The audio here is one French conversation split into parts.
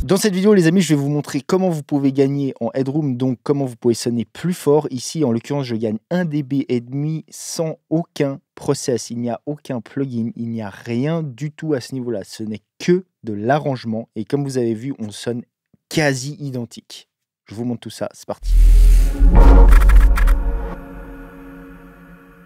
Dans cette vidéo, les amis, je vais vous montrer comment vous pouvez gagner en headroom, donc comment vous pouvez sonner plus fort. Ici, en l'occurrence, je gagne 1 dB et demi sans aucun process. Il n'y a aucun plugin, il n'y a rien du tout à ce niveau-là. Ce n'est que de l'arrangement. Et comme vous avez vu, on sonne quasi identique. Je vous montre tout ça, c'est parti.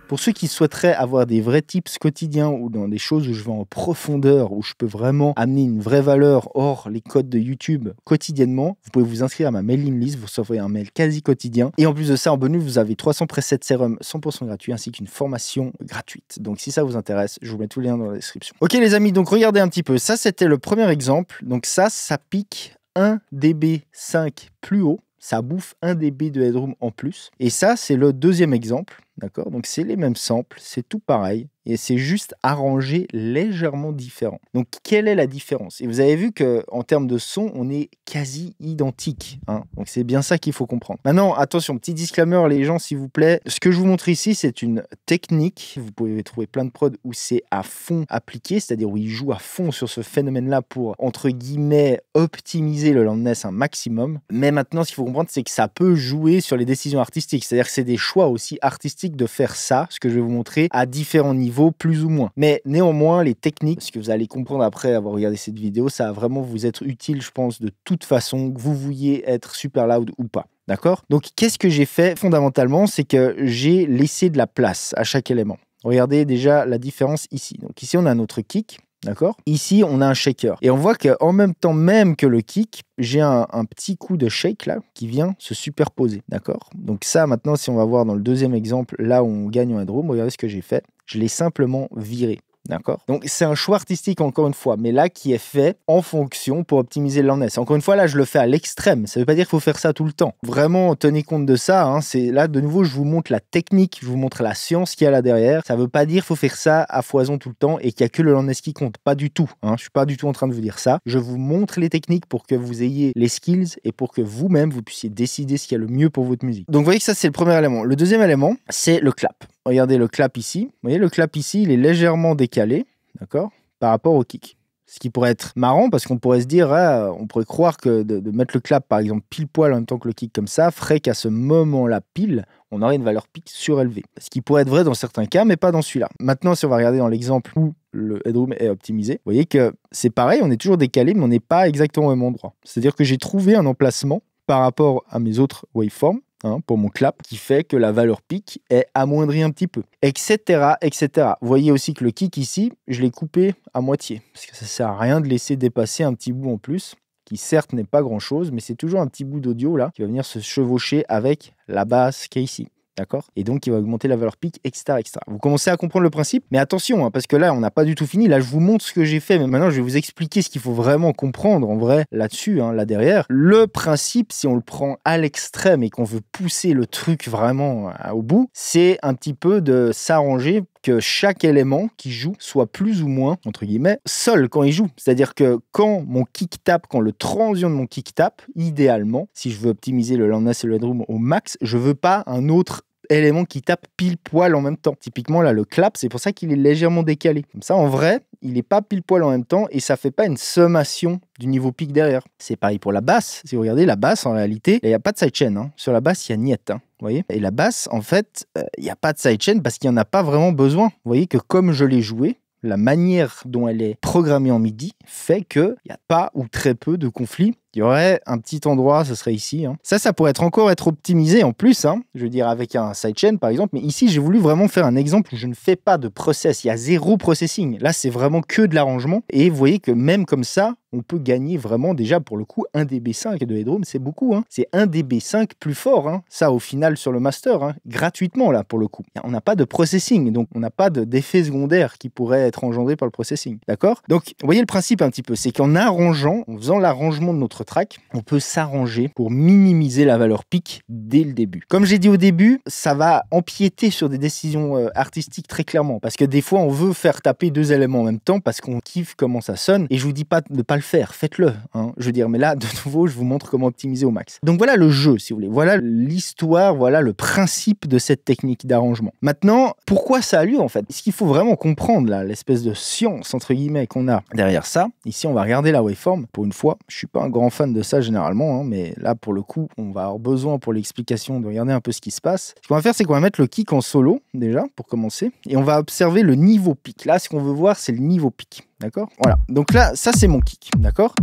Pour ceux qui souhaiteraient avoir des vrais tips quotidiens ou dans des choses où je vais en profondeur, où je peux vraiment amener une vraie valeur hors les codes de YouTube quotidiennement, vous pouvez vous inscrire à ma mailing list, vous recevrez un mail quasi quotidien. Et en plus de ça, en bonus, vous avez 300 presets sérum 100% gratuits ainsi qu'une formation gratuite. Donc si ça vous intéresse, je vous mets tous les liens dans la description. Ok les amis, donc regardez un petit peu. Ça, c'était le premier exemple. Donc ça pique 1 dB 5 plus haut. Ça bouffe 1 dB de headroom en plus. Et ça, c'est le deuxième exemple. D'accord? Donc, c'est les mêmes samples, c'est tout pareil. Et c'est juste arrangé légèrement différent. Donc, quelle est la différence? Et vous avez vu qu'en termes de son, on est quasi identique. Hein. Donc, c'est bien ça qu'il faut comprendre. Maintenant, attention, petit disclaimer, les gens, s'il vous plaît. Ce que je vous montre ici, c'est une technique. Vous pouvez trouver plein de prods où c'est à fond appliqué, c'est-à-dire où ils jouent à fond sur ce phénomène-là pour, entre guillemets, optimiser le loudness un maximum. Mais maintenant, ce qu'il faut comprendre, c'est que ça peut jouer sur les décisions artistiques. C'est-à-dire que c'est des choix aussi artistiques de faire ça, ce que je vais vous montrer, à différents niveaux, plus ou moins. Mais néanmoins, les techniques, ce que vous allez comprendre après avoir regardé cette vidéo, ça va vraiment vous être utile, je pense, de toute façon, que vous vouliez être super loud ou pas. D'accord? Donc, qu'est-ce que j'ai fait fondamentalement? C'est que j'ai laissé de la place à chaque élément. Regardez déjà la différence ici. Donc, ici, on a notre kick. D'accord? Ici, on a un shaker. Et on voit qu'en même temps même que le kick, j'ai un petit coup de shake là qui vient se superposer. D'accord? Donc ça, maintenant, si on va voir dans le deuxième exemple, là où on gagne en headroom, regardez ce que j'ai fait. Je l'ai simplement viré. D'accord? Donc, c'est un choix artistique, encore une fois, mais là, qui est fait en fonction pour optimiser le loudness. Encore une fois, là, je le fais à l'extrême. Ça ne veut pas dire qu'il faut faire ça tout le temps. Vraiment, tenez compte de ça. Hein. C'est là, de nouveau, je vous montre la technique, je vous montre la science qu'il y a là derrière. Ça ne veut pas dire qu'il faut faire ça à foison tout le temps et qu'il n'y a que le loudness qui compte. Pas du tout. Hein. Je ne suis pas du tout en train de vous dire ça. Je vous montre les techniques pour que vous ayez les skills et pour que vous-même, vous puissiez décider ce qui est le mieux pour votre musique. Donc, vous voyez que ça, c'est le premier élément. Le deuxième élément, c'est le clap. Regardez le clap ici. Vous voyez, le clap ici, il est légèrement décalé, d'accord, par rapport au kick. Ce qui pourrait être marrant parce qu'on pourrait se dire, ah, on pourrait croire que de mettre le clap, par exemple, pile poil en même temps que le kick comme ça, ferait qu'à ce moment-là, pile, on aurait une valeur pic surélevée. Ce qui pourrait être vrai dans certains cas, mais pas dans celui-là. Maintenant, si on va regarder dans l'exemple où le headroom est optimisé, vous voyez que c'est pareil, on est toujours décalé, mais on n'est pas exactement au même endroit. C'est-à-dire que j'ai trouvé un emplacement par rapport à mes autres waveforms, hein, pour mon clap, qui fait que la valeur pic est amoindrie un petit peu, etc., etc. Vous voyez aussi que le kick ici, je l'ai coupé à moitié, parce que ça ne sert à rien de laisser dépasser un petit bout en plus, qui certes n'est pas grand-chose, mais c'est toujours un petit bout d'audio là, qui va venir se chevaucher avec la basse qui est ici. D'accord? Et donc, il va augmenter la valeur pic, etc., etc. Vous commencez à comprendre le principe, mais attention, hein, parce que là, on n'a pas du tout fini. Là, je vous montre ce que j'ai fait, mais maintenant, je vais vous expliquer ce qu'il faut vraiment comprendre, en vrai, là-dessus, hein, là derrière. Le principe, si on le prend à l'extrême et qu'on veut pousser le truc vraiment au bout, c'est un petit peu de s'arranger que chaque élément qui joue soit plus ou moins, entre guillemets, seul quand il joue. C'est-à-dire que quand mon kick tape, quand le transient de mon kick tape, idéalement, si je veux optimiser le loudness et le headroom au max, je veux pas un autre élément qui tape pile poil en même temps. Typiquement là, le clap, c'est pour ça qu'il est légèrement décalé. Comme ça, en vrai, il n'est pas pile poil en même temps et ça fait pas une sommation du niveau pic derrière. C'est pareil pour la basse. Si vous regardez la basse, en réalité, il n'y a pas de sidechain. Hein. Sur la basse, il y a niet. Hein. Vous voyez? Et la basse, en fait, il n'y a pas de sidechain parce qu'il n'y en a pas vraiment besoin. Vous voyez que comme je l'ai joué, la manière dont elle est programmée en MIDI fait qu'il n'y a pas ou très peu de conflits. Il y aurait un petit endroit, ce serait ici. Hein. Ça pourrait encore être optimisé en plus, hein, je veux dire avec un sidechain par exemple. Mais ici, j'ai voulu vraiment faire un exemple où je ne fais pas de process. Il y a zéro processing. Là, c'est vraiment que de l'arrangement. Et vous voyez que même comme ça, on peut gagner vraiment déjà pour le coup 1 dB5 de headroom, c'est beaucoup. Hein. C'est 1 dB5 plus fort. Hein. Ça, au final, sur le master, hein, gratuitement là pour le coup. On n'a pas de processing, donc on n'a pas d'effet secondaire qui pourrait être engendré par le processing. D'accord? Donc, vous voyez le principe un petit peu, c'est qu'en arrangeant, en faisant l'arrangement de notre track, on peut s'arranger pour minimiser la valeur pic dès le début. Comme j'ai dit au début, ça va empiéter sur des décisions artistiques très clairement, parce que des fois on veut faire taper 2 éléments en même temps parce qu'on kiffe comment ça sonne, et je vous dis pas de pas le faire, faites-le, hein. Je veux dire, mais là de nouveau je vous montre comment optimiser au max. Donc voilà le jeu, si vous voulez, voilà l'histoire, voilà le principe de cette technique d'arrangement. Maintenant, pourquoi ça a lieu en fait? Ce qu'il faut vraiment comprendre là, l'espèce de science entre guillemets qu'on a derrière ça. Ici on va regarder la waveform. Pour une fois, je suis pas un grand fan de ça généralement, hein, mais là pour le coup on va avoir besoin pour l'explication de regarder un peu ce qui se passe. Ce qu'on va faire, c'est qu'on va mettre le kick en solo déjà pour commencer, et on va observer le niveau pic. Là ce qu'on veut voir, c'est le niveau pic, d'accord? Voilà, donc là ça c'est mon kick, d'accord?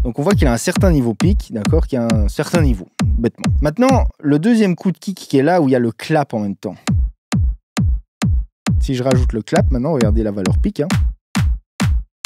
Donc on voit qu'il a un certain niveau pic, d'accord, qu'il a un certain niveau, bêtement. Maintenant, le deuxième coup de kick qui est là où il y a le clap en même temps. Si je rajoute le clap, maintenant, regardez la valeur pic, hein.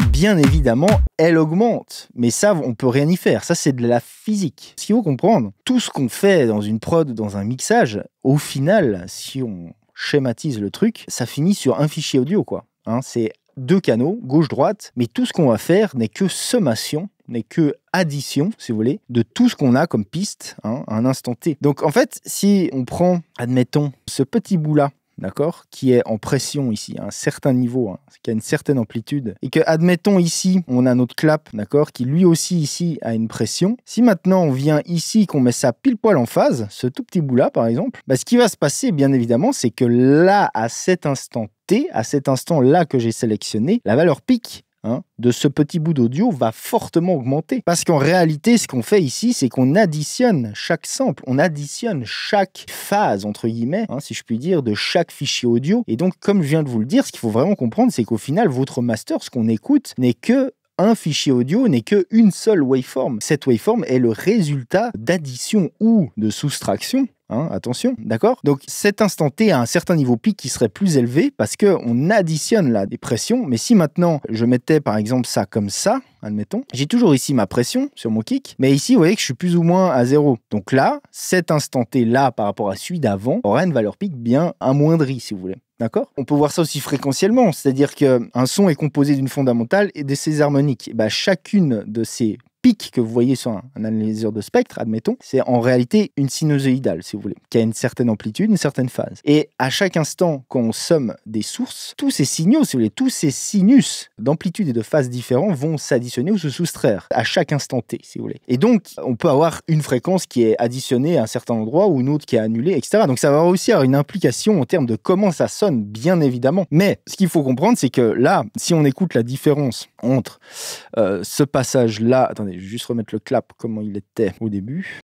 Bien évidemment, elle augmente. Mais ça, on peut rien y faire. Ça, c'est de la physique. Ce qu'il faut comprendre, tout ce qu'on fait dans une prod, dans un mixage, au final, si on schématise le truc, ça finit sur un fichier audio, quoi. Hein, c'est 2 canaux, gauche-droite, mais tout ce qu'on va faire n'est que sommation, n'est que addition, si vous voulez, de tout ce qu'on a comme piste, hein, à un instant T. Donc en fait, si on prend, admettons, ce petit bout-là, d'accord, qui est en pression ici, à un certain niveau, hein, qui a une certaine amplitude, et que, admettons ici, on a notre clap, d'accord, qui lui aussi ici a une pression. Si maintenant on vient ici, qu'on met ça pile poil en phase, ce tout petit bout-là par exemple, bah, ce qui va se passer, bien évidemment, c'est que là, à cet instant T, à cet instant-là que j'ai sélectionné, la valeur pic, hein, de ce petit bout d'audio va fortement augmenter. Parce qu'en réalité, ce qu'on fait ici, c'est qu'on additionne chaque sample, on additionne chaque phase, entre guillemets, hein, si je puis dire, de chaque fichier audio. Et donc, comme je viens de vous le dire, ce qu'il faut vraiment comprendre, c'est qu'au final, votre master, ce qu'on écoute, n'est que un fichier audio, n'est qu'une seule waveform. Cette waveform est le résultat d'addition ou de soustraction. Hein, attention, d'accord? Donc cet instant T a un certain niveau pic qui serait plus élevé parce qu'on additionne là des pressions. Mais si maintenant je mettais par exemple ça comme ça, admettons, j'ai toujours ici ma pression sur mon kick, mais ici vous voyez que je suis plus ou moins à 0. Donc là, cet instant T là par rapport à celui d'avant aura une valeur pic bien amoindrie si vous voulez. D'accord? On peut voir ça aussi fréquentiellement, c'est-à-dire qu'un son est composé d'une fondamentale et de ses harmoniques. Et bah, chacune de ces pic que vous voyez sur un analyseur de spectre, admettons, c'est en réalité une sinusoïdale, si vous voulez, qui a une certaine amplitude, une certaine phase. Et à chaque instant, quand on somme des sources, tous ces signaux, si vous voulez, tous ces sinus d'amplitude et de phase différents vont s'additionner ou se soustraire à chaque instant T, si vous voulez. Et donc, on peut avoir une fréquence qui est additionnée à un certain endroit ou une autre qui est annulée, etc. Donc, ça va aussi avoir une implication en termes de comment ça sonne, bien évidemment. Mais ce qu'il faut comprendre, c'est que là, si on écoute la différence entre ce passage-là, attendez, je vais juste remettre le clap comment il était au début.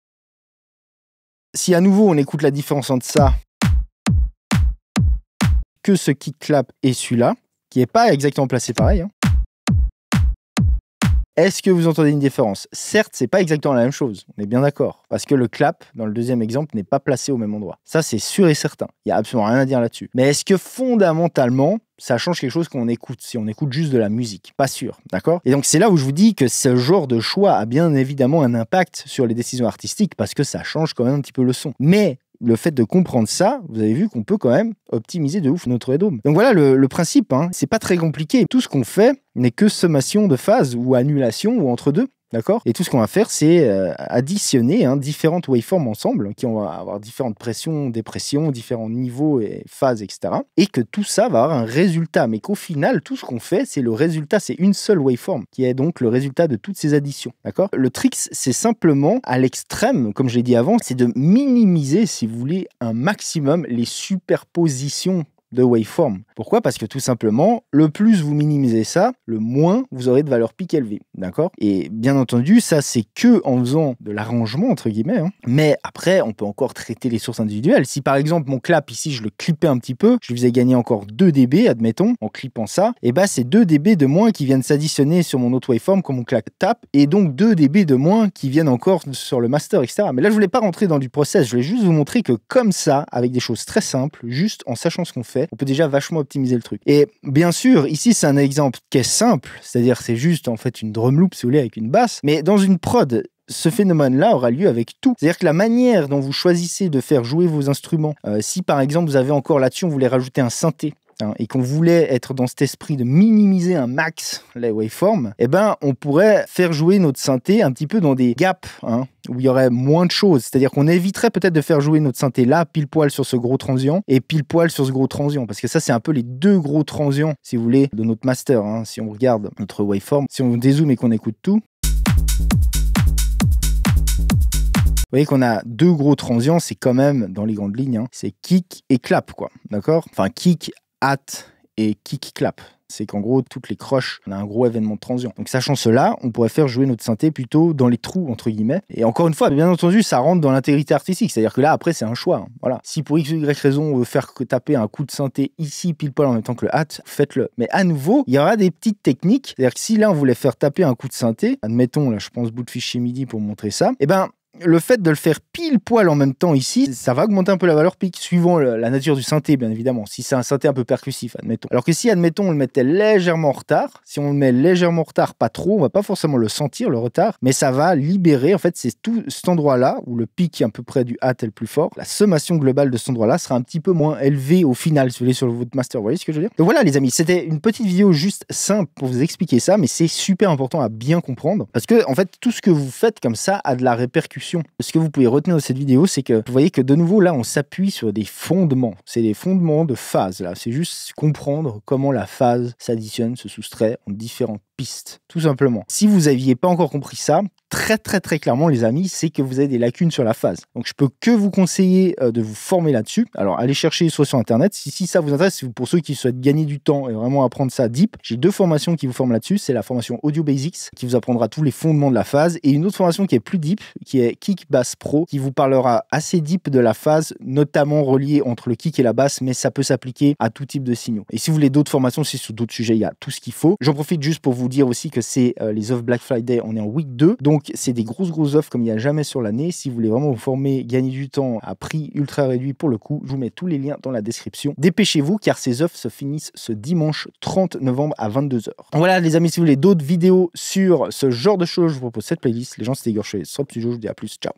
Si à nouveau on écoute la différence entre ça, que ce kick clap et celui-là, qui n'est pas exactement placé pareil, hein. Est-ce que vous entendez une différence? Certes, c'est pas exactement la même chose, on est bien d'accord, parce que le clap, dans le deuxième exemple, n'est pas placé au même endroit. Ça, c'est sûr et certain, il n'y a absolument rien à dire là-dessus. Mais est-ce que fondamentalement, ça change quelque chose qu'on écoute, si on écoute juste de la musique? Pas sûr, d'accord? Et donc c'est là où je vous dis que ce genre de choix a bien évidemment un impact sur les décisions artistiques, parce que ça change quand même un petit peu le son. Mais le fait de comprendre ça, vous avez vu qu'on peut quand même optimiser de ouf notre headroom. Donc voilà le principe, hein. C'est pas très compliqué. Tout ce qu'on fait n'est que sommation de phases ou annulation ou entre deux. D'accord? Et tout ce qu'on va faire, c'est additionner différentes waveforms ensemble, qui vont avoir différentes pressions, dépressions, différents niveaux et phases, etc. Et que tout ça va avoir un résultat. Mais qu'au final, tout ce qu'on fait, c'est le résultat, c'est une seule waveform, qui est donc le résultat de toutes ces additions. D'accord? Le trick, c'est simplement, à l'extrême, comme je l'ai dit avant, c'est de minimiser, si vous voulez, un maximum les superpositions de waveform. Pourquoi? Parce que tout simplement, le plus vous minimisez ça, le moins vous aurez de valeur pic élevée. D'accord? Et bien entendu, ça c'est que en faisant de l'arrangement, entre guillemets. Hein. Mais après, on peut encore traiter les sources individuelles. Si par exemple mon clap ici, je le clippais un petit peu, je lui faisais gagner encore 2 dB, admettons, en clippant ça, et bah c'est 2 dB de moins qui viennent s'additionner sur mon autre waveform quand mon clap tape, et donc 2 dB de moins qui viennent encore sur le master, etc. Mais là, je voulais pas rentrer dans du process, je voulais juste vous montrer que comme ça, avec des choses très simples, juste en sachant ce qu'on fait, on peut déjà vachement optimiser le truc. Et bien sûr, ici, c'est un exemple qui est simple, c'est-à-dire c'est juste en fait une drum loop, si vous voulez, avec une basse, mais dans une prod, ce phénomène-là aura lieu avec tout. C'est-à-dire que la manière dont vous choisissez de faire jouer vos instruments, si par exemple vous avez encore là-dessus, on voulait rajouter un synthé, hein, et qu'on voulait être dans cet esprit de minimiser un max les waveforms, eh ben, on pourrait faire jouer notre synthé un petit peu dans des gaps, hein, où il y aurait moins de choses. C'est-à-dire qu'on éviterait peut-être de faire jouer notre synthé là, pile poil sur ce gros transient, et pile poil sur ce gros transient. Parce que ça, c'est un peu les deux gros transients, si vous voulez, de notre master. Hein. Si on regarde notre waveform, si on dézoome et qu'on écoute tout, vous voyez qu'on a deux gros transients, c'est quand même, dans les grandes lignes, hein, c'est kick et clap, quoi. D'accord? Enfin, kick, hat et kick, clap. C'est qu'en gros, toutes les croches, on a un gros événement de transient. Donc, sachant cela, on pourrait faire jouer notre synthé plutôt dans les trous, entre guillemets. Et encore une fois, bien entendu, ça rentre dans l'intégrité artistique. C'est-à-dire que là, après, c'est un choix. Hein. Voilà. Si pour X ou Y raison, on veut faire taper un coup de synthé ici, pile poil en même temps que le hat, faites-le. Mais à nouveau, il y aura des petites techniques. C'est-à-dire que si là, on voulait faire taper un coup de synthé, admettons, là, je pense bout de fichier MIDI pour montrer ça, eh ben, le fait de le faire pile poil en même temps ici, ça va augmenter un peu la valeur pic suivant la nature du synthé, bien évidemment. Si c'est un synthé un peu percussif, admettons. Alors que si, admettons, on le mettait légèrement en retard, si on le met légèrement en retard, pas trop, on va pas forcément le sentir, le retard, mais ça va libérer, en fait, c'est tout cet endroit-là, où le pic à peu près du hat est le plus fort, la sommation globale de cet endroit-là sera un petit peu moins élevée au final, si vous voulez, sur votre master. Vous voyez ce que je veux dire? Donc voilà, les amis, c'était une petite vidéo juste simple pour vous expliquer ça, mais c'est super important à bien comprendre, parce que, en fait, tout ce que vous faites comme ça a de la répercussion. Ce que vous pouvez retenir de cette vidéo, c'est que vous voyez que de nouveau, là, on s'appuie sur des fondements. C'est des fondements de phase, là. C'est juste comprendre comment la phase s'additionne, se soustrait en différentes pistes, tout simplement. Si vous n'aviez pas encore compris ça, très clairement, les amis, c'est que vous avez des lacunes sur la phase. Donc, je peux que vous conseiller de vous former là-dessus. Alors, allez chercher soit sur Internet. Si ça vous intéresse, pour ceux qui souhaitent gagner du temps et vraiment apprendre ça deep, j'ai deux formations qui vous forment là-dessus. C'est la formation Audio Basics, qui vous apprendra tous les fondements de la phase, et une autre formation qui est plus deep, qui est Kick Bass Pro, qui vous parlera assez deep de la phase, notamment reliée entre le kick et la basse, mais ça peut s'appliquer à tout type de signaux. Et si vous voulez d'autres formations, c'est sur d'autres sujets, il y a tout ce qu'il faut. J'en profite juste pour vous dire aussi que c'est les offres Black Friday, on est en week 2, donc c'est des grosses offres comme il n'y a jamais sur l'année. Si vous voulez vraiment vous former, gagner du temps à prix ultra réduit pour le coup, je vous mets tous les liens dans la description. Dépêchez-vous car ces offres se finissent ce dimanche 30 novembre à 22h. Voilà les amis, si vous voulez d'autres vidéos sur ce genre de choses, je vous propose cette playlist. Les gens, c'était Igor Chevalier, je vous dis à plus, ciao.